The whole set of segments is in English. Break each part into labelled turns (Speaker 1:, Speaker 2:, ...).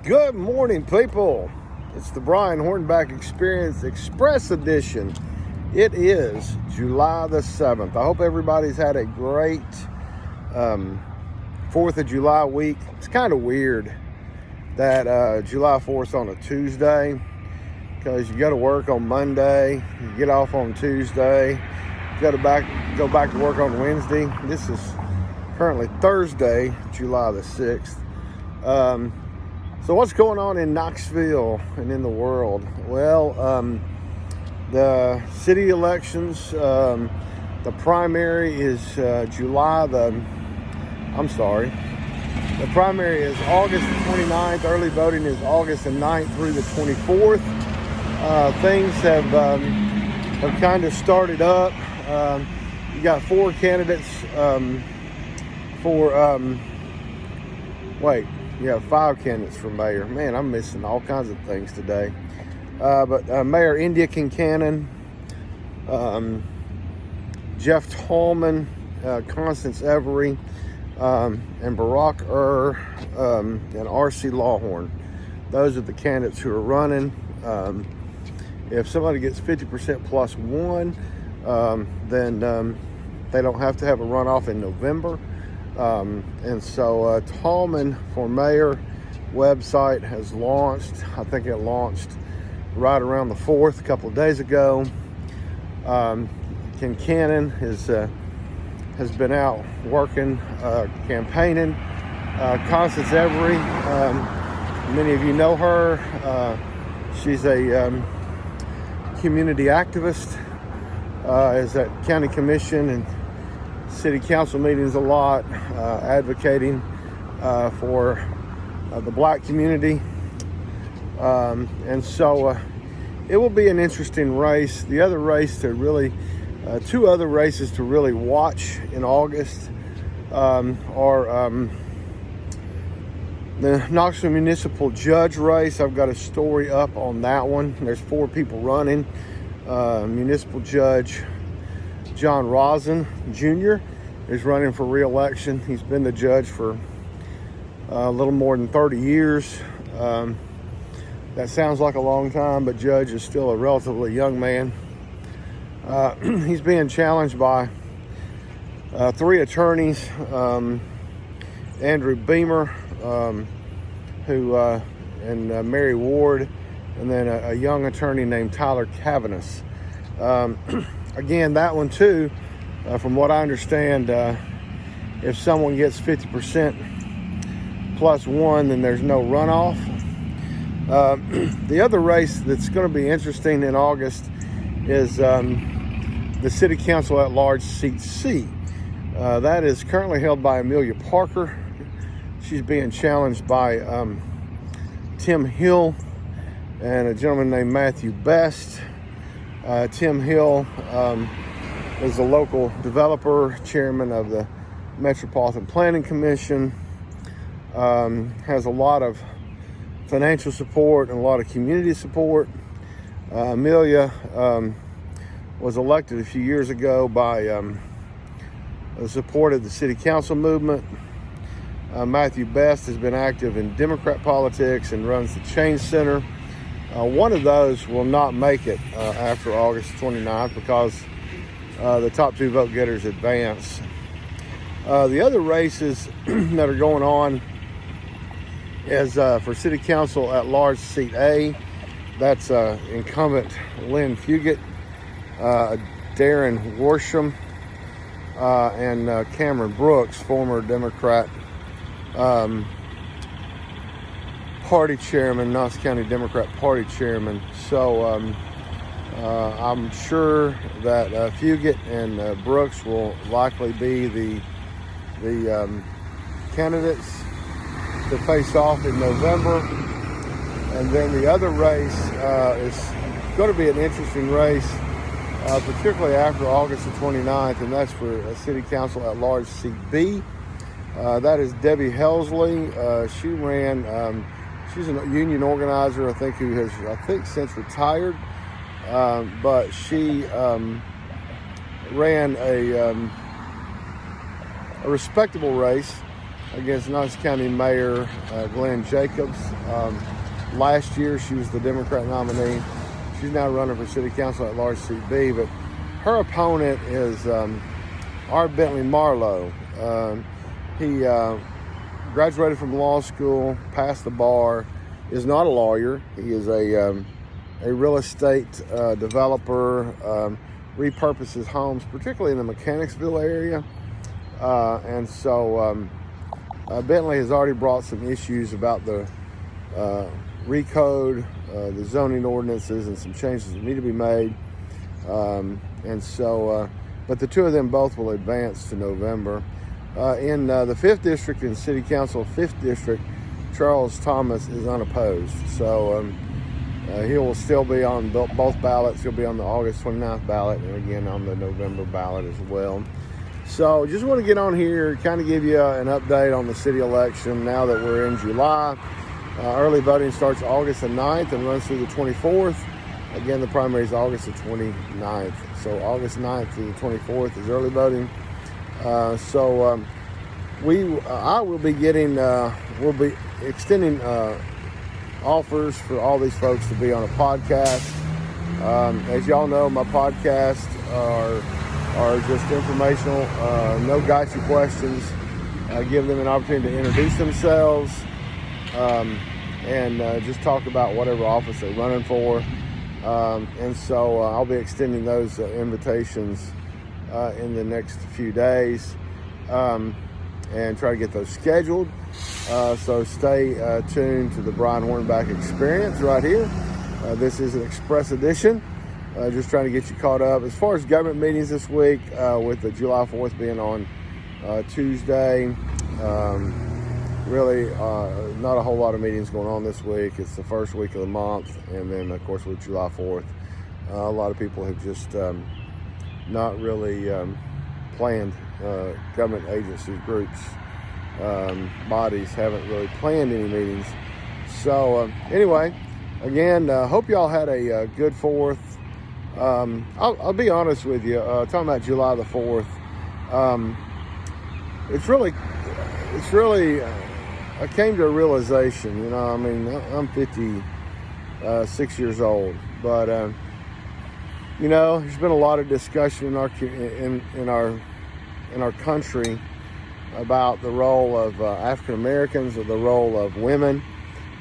Speaker 1: Good morning, people. It's the Brian Hornback Experience Express Edition. It is July the 7th. I hope everybody's had a great 4th of July week. It's kind of weird that July 4th is on a Tuesday because you go to work on Monday, you get off on Tuesday, you go back to work on Wednesday. This is currently Thursday, July the 6th. So what's going on in Knoxville and in the world? Well, the city elections, the primary is The primary is August the 29th. Early voting is August the 9th through the 24th. Things have kind of started up. You got four candidates five candidates for mayor. Man, I'm missing all kinds of things today. But Mayor India Kincannon, Jeff Tallman, Constance Every, and Barack and R.C. Lawhorn. Those are the candidates who are running. If somebody gets 50% plus one, then they don't have to have a runoff in November. And so Tallman for Mayor website has launched. I think it launched right around the 4th, a couple of days ago. Kincannon has been out working, campaigning. Constance Every, many of you know her. She's a community activist, is at county commission and city council meetings a lot, advocating for the black community. And so it will be an interesting race. The other race to really, two other races to really watch in August are the Knoxville Municipal Judge race. I've got a story up on that one. There's four people running. Municipal Judge John Rosen Jr. is running for re-election. He's been the judge for a little more than 30 years. That sounds like a long time, but Judge is still a relatively young man. He's being challenged by three attorneys, Andrew Beamer, and Mary Ward, and then a young attorney named Tyler Cavanis. Again, that one too, from what I understand, if someone gets 50% plus one, then there's no runoff. The other race that's going to be interesting in August is the City Council at Large Seat C. That is currently held by Amelia Parker. She's being challenged by Tim Hill and a gentleman named Matthew Best. Tim Hill is a local developer, chairman of the Metropolitan Planning Commission, has a lot of financial support and a lot of community support. Amelia was elected a few years ago by the support of the city council movement. Matthew Best has been active in Democrat politics and runs the Change Center. One of those will not make it after August 29th because the top two vote getters advance. The other races that are going on is for City Council at Large Seat A. That's incumbent Lynn Fugit, Darren Worsham, and Cameron Brooks, former Democrat Party chairman, Knox County Democrat Party chairman. So I'm sure that Fugit and Brooks will likely be the candidates to face off in November. And then the other race is going to be an interesting race, particularly after August the 29th, and that's for City Council at Large Seat B. That is Debbie Helsley. She ran, she's a union organizer, I think, who has, since retired. But she ran a respectable race against Knox County Mayor Glenn Jacobs. Last year, she was the Democrat nominee. She's now running for City Council at large seat B, but her opponent is Art Bentley Marlowe. He graduated from law school, passed the bar, is not a lawyer. He is a real estate developer, repurposes homes, particularly in the Mechanicsville area. And so Bentley has already brought some issues about the recode, the zoning ordinances, and some changes that need to be made. And so, but the two of them both will advance to November. In the 5th District in City Council, 5th District, Charles Thomas is unopposed. So he will still be on both ballots. He'll be on the August 29th ballot and again on the November ballot as well. So just want to get on here, kind of give you an update on the city election now that we're in July. Early voting starts August the 9th and runs through the 24th. Again, the primary is August the 29th. So August 9th through the 24th is early voting. I will be getting, we'll be extending offers for all these folks to be on a podcast. As y'all know, my podcasts are just informational, no gotcha questions. Give them an opportunity to introduce themselves and just talk about whatever office they're running for. And so I'll be extending those invitations in the next few days and try to get those scheduled. So stay tuned to the Brian Hornback Experience right here. This is an express edition, just trying to get you caught up. As far as government meetings this week, with the July 4th being on Tuesday, really not a whole lot of meetings going on this week. It's the first week of the month, and then of course with July 4th, a lot of people have just not really planned. Government agencies, groups, bodies haven't really planned any meetings. So anyway, again, hope y'all had a good 4th. I'll be honest with you, talking about July the 4th, it's really I came to a realization, you know, I mean, I'm 56 years old, but you know, there's been a lot of discussion in our country about the role of African Americans or the role of women.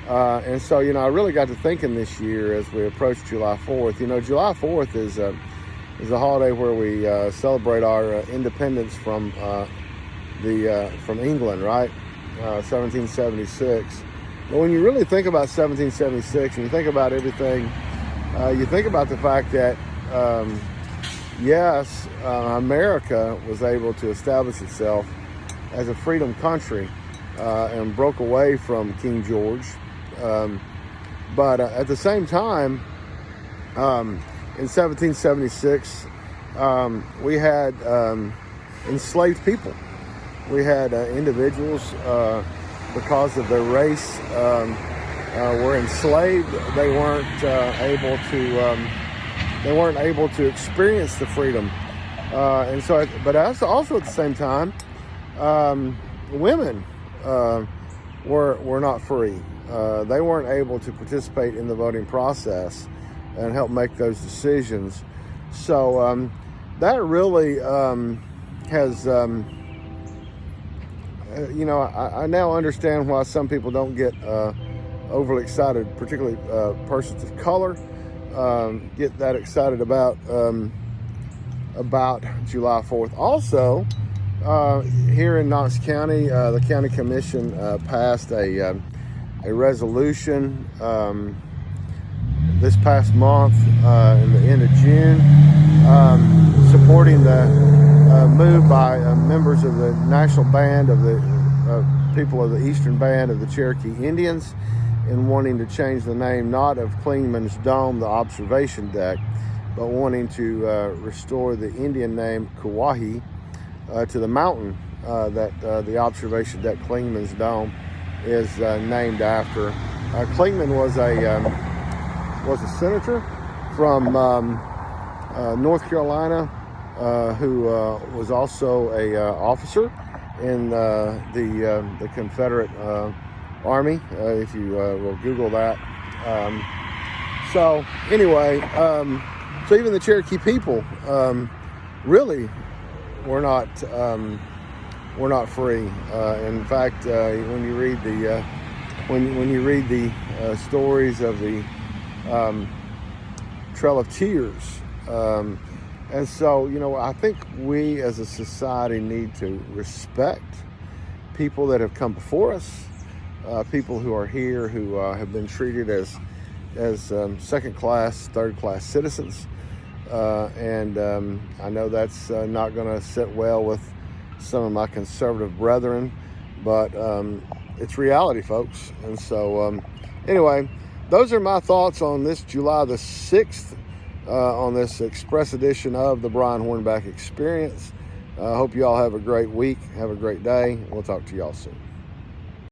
Speaker 1: And so, you know, I really got to thinking this year as we approach July 4th. You know, July 4th is a holiday where we celebrate our independence from England, right? 1776. But when you really think about 1776 and you think about everything, you think about the fact that yes, America was able to establish itself as a freedom country and broke away from King George. But at the same time, in 1776, we had enslaved people. We had individuals, because of their race, were enslaved. They weren't able to experience the freedom. And so, but also at the same time, women were not free. They weren't able to participate in the voting process and help make those decisions. So that really has, you know, I now understand why some people don't get overly excited, particularly persons of color, get that excited about July 4th. Also, here in Knox County, the county commission passed a resolution this past month, in the end of June, supporting the move by members of the National Band of the people of the Eastern Band of the Cherokee Indians in wanting to change the name, not of Clingman's Dome, the observation deck, but wanting to restore the Indian name Kauai to the mountain that the observation deck, Clingman's Dome, is named after. Clingman was a senator from North Carolina who was also a officer in the Confederate Army, if you will Google that. So anyway, so even the Cherokee people, really, we're not free. In fact, when you read the when you read the stories of the Trail of Tears, and so I think we as a society need to respect people that have come before us, people who are here who have been treated as second class, third class citizens. And I know that's not going to sit well with some of my conservative brethren, but it's reality, folks. And so anyway, those are my thoughts on this July the 6th, on this express edition of the Brian Hornback Experience. I hope you all have a great week. Have a great day. We'll talk to y'all soon.